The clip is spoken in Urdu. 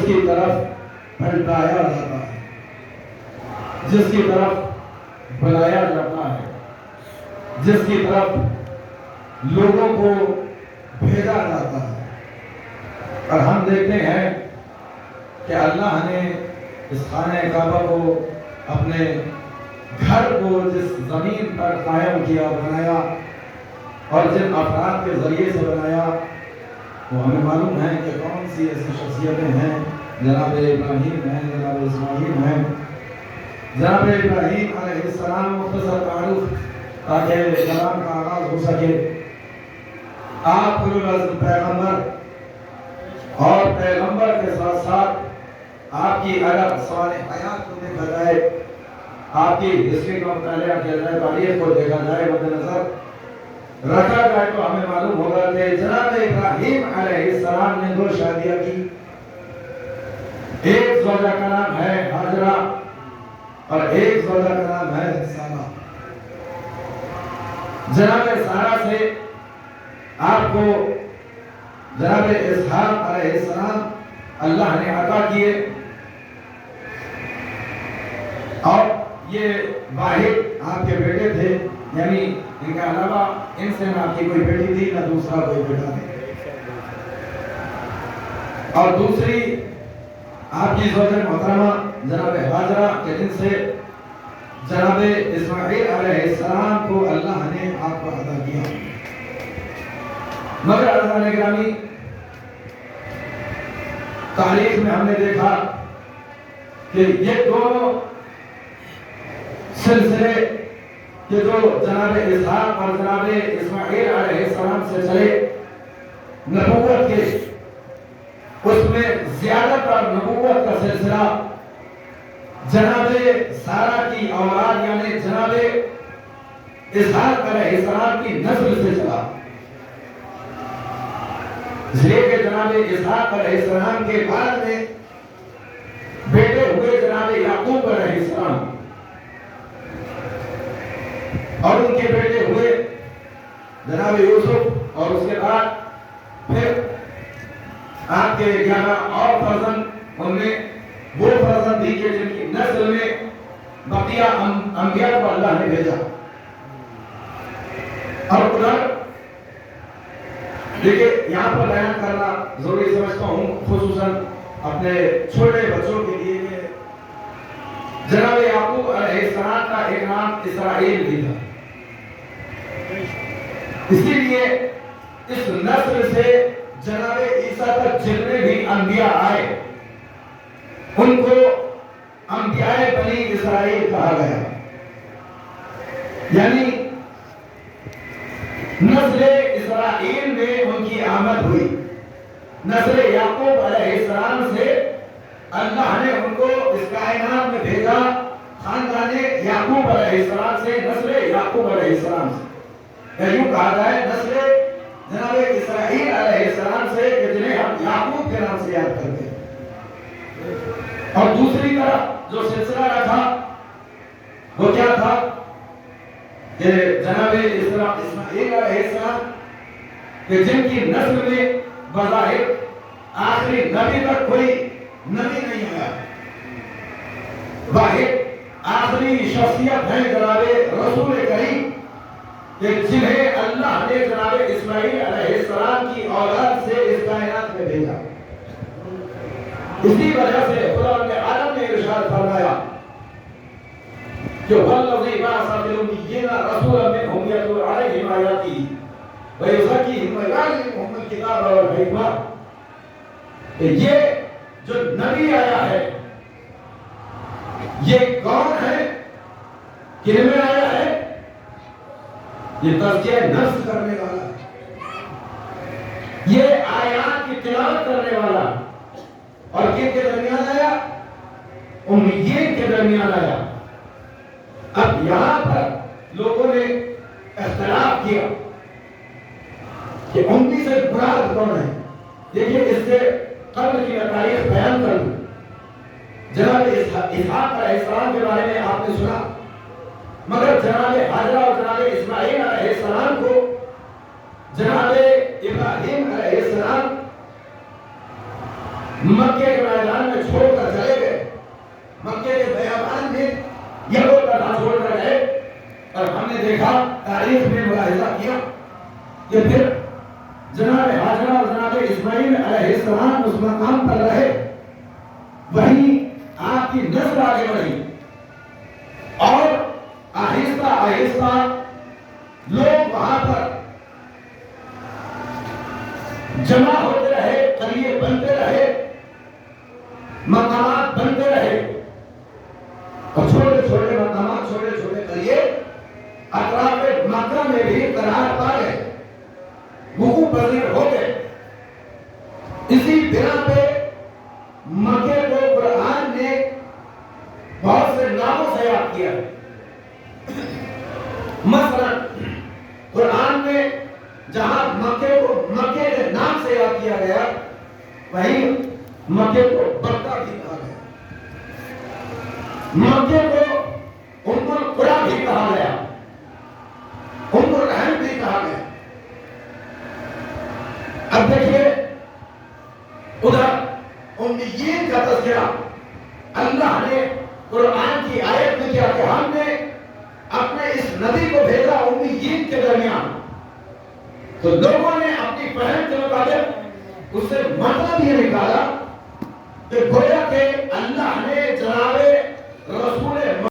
کی طرف پلٹایا جاتا ہے، جس کی طرف بلایا جاتا ہے، جس کی طرف لوگوں کو بھیجا جاتا ہے۔ اور ہم دیکھتے ہیں کہ اللہ نے اس خانہ کعبہ کو، اپنے گھر کو جس زمین پر قائم کیا، بنایا، اور جن افراد کے ذریعے سے بنایا، وہ ہمیں معلوم ہے کہ کون سی ایسی شخصیتیں ہیں۔ جناب ابراہیم ہیں، جناب اسماعیل ہیں۔ جناب ابراہیم علیہ السلام، مختصر تعارف تاکہ کلام کا آغاز ہو سکے۔ آپ اولو العزم پیغمبر، اور پیغمبر کے ساتھ ساتھ آپ کی اگر سوال حیات کو دیکھا جائے، آپ کی ہسٹری کا مطالعہ کیا جائے، تاریخ کو دیکھا جائے، مد نظر رکھا جائے، تو ہمیں معلوم ہوگا کہ جناب ابراہیم علیہ السلام نے 2 شادیاں کی۔ ایک زوجہ کا نام ہے ہاجرہ، اور ایک زوجہ کا نام ہے سارہ۔ جناب سارہ سے آپ کو جناب اسحاق علیہ السلام اللہ نے عطا کیے، اور یہ واحد آپ کے بیٹے تھے، یعنی ان کے علاوہ ان سے نہ آپ کی کوئی بیٹی تھی، نہ دوسرا کوئی بیٹا تھا۔ اور دوسری آپ کی زوجہ محترمہ جناب ہاجرہ کے جن سے جناب اسماعیل علیہ السلام کو اللہ نے آپ کو عطا کیا۔ مگر عزیزان گرامی، تاریخ میں ہم نے دیکھا کہ یہ دونوں سلسلے کہ جو جناب اسحاق اور جناب اسماعیل علیہ السلام سے چلے نبوت کے، اس میں زیادہ تر نبوت کا سلسلہ جناب سارہ کی اولاد یعنی جناب اسحاق علیہ السلام کی نسل سے چلا، اس لیے کہ جناب اسحاق علیہ السلام کے بعد میں بیٹے ہوئے جناب یعقوب علیہ السلام، اور ان کے بیٹے ہوئے جناب یوسف، اور اس کے بعد پھر آپ کے 11 اور فرزند، ان میں وہ فرزند بھی کہ جن کی نسل میں بقیہ انبیاء کو اللہ نے بھیجا۔ اور ادھر دیکھیں، یہاں پر بیان کرنا ضروری سمجھتا ہوں، خصوصاً اپنے چھوٹے بچوں کے لیے، کہ جناب یعقوب علیہ السلام کا ایک نام اسرائیل بھی تھا، اسی لیے اس نسل سے جناب عیسیٰ تک جتنے بھی انبیاء آئے ان کو انبیاء بنی اسرائیل کہا گیا، یعنی نسل اسرائیل میں ان کی آمد ہوئی۔ نسل یعقوب علیہ السلام سے اللہ نے ان کو اس کائنات میں بھیجا، خاندان یعقوب علیہ السلام سے، نسل یعقوب علیہ السلام سے، یا یوں کہا جائے نسل جناب اسرائیل علیہ السلام سے، کہ جنہیں ہم یعقوب کے نام سے یاد کرتے ہیں۔ اور دوسری طرف جو سلسلہ رکھا وہ کیا تھا کہ جناب اسماعیل علیہ السلام، کہ جن کی نسل میں بظاہر آخری نبی تک کوئی نبی نہیں آیا، واحد آخری شخصیت ہے جناب رسول کریم، کہ جنہیں اللہ نے جناب اسماعیل علیہ السلام کی اولاد سے اس کائنات میں بھیجا۔ اسی وجہ سے خدا نے عالم نے ارشاد فرمایا کہ والذی بعث فی الأمیین رسولا منہم یتلو علیہم آیاتہ ویزکیہم ویعلمہم الکتاب والحکمہ، کہ یہ جو نبی آیا ہے یہ کون ہے، کن میں آیا ہے؟ یہ تزکیہ نفس کرنے والا ہے، یہ آیات کی تلاوت کرنے والا، اور کن کے درمیان آیا؟ امیین کے درمیان آیا۔ اب یہاں پر لوگوں نے اختلاف کیا کہ امی سے مراد کون ہے۔ دیکھیے، اس سے قبل کی تاریخ بیان کر دوں۔ جناب اسحاق علیہ السلام کے بارے میں آپ نے سنا، مگر جناب ہاجرہ اور جناب اسماعیل علیہ السلام کو جناب ابراہیم علیہ السلام مکے کے میدان میں چھوڑ کر چلے گئے، مکے کے بیابان میں یہ لوگ چھوڑ کر گئے، اور ہم نے دیکھا تاریخ میں ملاحظہ کیا کہ پھر جناب ہاجرہ اور جناب اسماعیل علیہ السلام اس مقام پر رہے، وہیں آپ کی نسل آگے بڑھی، اور آہستہ آہستہ لوگ وہاں پر جمع ہوتے رہے، قریے بنتے رہے، مقامات بنتے رہے، اور چھوٹے چھوٹے مقامات، چھوٹے چھوٹے قریے اطراف مکہ میں بھی قرار پا گئے، وقوع پذیر ہو گئے۔ اسی بنا پہ مکے کو قرآن نے بہت سے ناموں سے یاد کیا۔ مثلا قرآن میں جہاں مکے کو مکے کے نام سے یاد کیا گیا، وہیں مکے کو بکہ بھی کہا گیا، مکے کو ام القری بھی کہا گیا، ام الرحم بھی کہا گیا۔ اب دیکھیے ادھر امیین کا تذکرہ اللہ نے قرآن کی آیت میں کیا کہ ہم نے اپنے اس نبی کو بھیجا امیین کے درمیان، تو لوگوں نے اپنی فہم کے مطابق اس سے مطلب یہ نکالا کہ گویا کہ اللہ نے جناب رسول